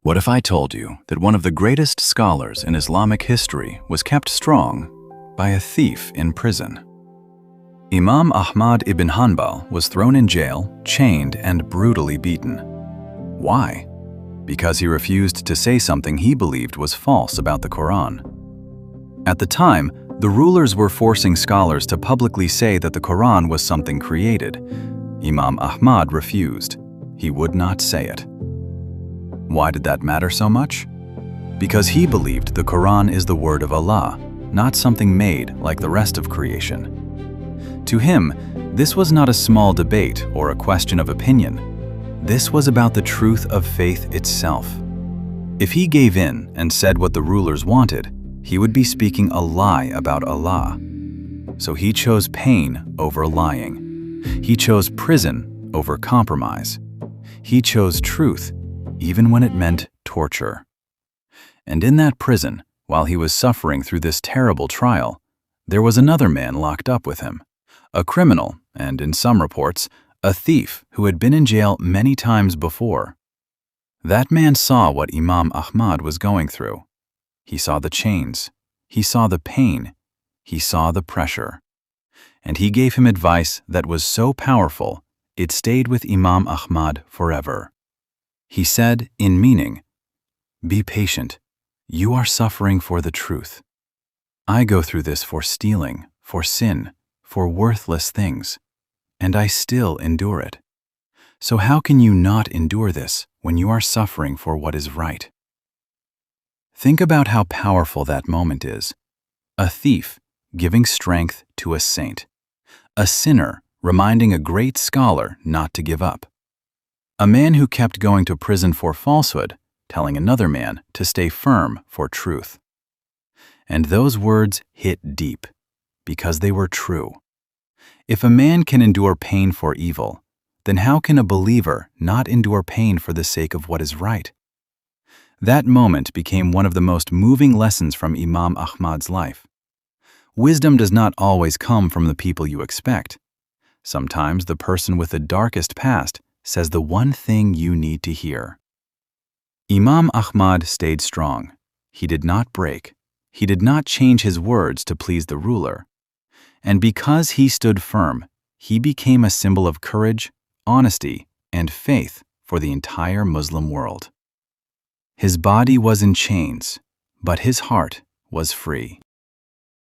What if I told you that one of the greatest scholars in Islamic history was kept strong by a thief in prison? Imam Ahmad ibn Hanbal was thrown in jail, chained, and brutally beaten. Why? Because he refused to say something he believed was false about the Quran. At the time, the rulers were forcing scholars to publicly say that the Quran was something created. Imam Ahmad refused. He would not say it. Why did that matter so much? Because he believed the Quran is the word of Allah, not something made like the rest of creation. To him, this was not a small debate or a question of opinion. This was about the truth of faith itself. If he gave in and said what the rulers wanted, he would be speaking a lie about Allah. So he chose pain over lying. He chose prison over compromise. He chose truth, even when it meant torture. And in that prison, while he was suffering through this terrible trial, there was another man locked up with him, a criminal, and in some reports, a thief who had been in jail many times before. That man saw what Imam Ahmad was going through. He saw the chains, he saw the pain, he saw the pressure. And he gave him advice that was so powerful, it stayed with Imam Ahmad forever. He said, in meaning, "Be patient. You are suffering for the truth. I go through this for stealing, for sin, for worthless things, and I still endure it. So how can you not endure this when you are suffering for what is right?" Think about how powerful that moment is. A thief giving strength to a saint. A sinner reminding a great scholar not to give up. A man who kept going to prison for falsehood, telling another man to stay firm for truth. And those words hit deep, because they were true. If a man can endure pain for evil, then how can a believer not endure pain for the sake of what is right? That moment became one of the most moving lessons from Imam Ahmad's life. Wisdom does not always come from the people you expect. Sometimes the person with the darkest past says the one thing you need to hear. Imam Ahmad stayed strong. He did not break. He did not change his words to please the ruler. And because he stood firm, he became a symbol of courage, honesty, and faith for the entire Muslim world. His body was in chains, but his heart was free.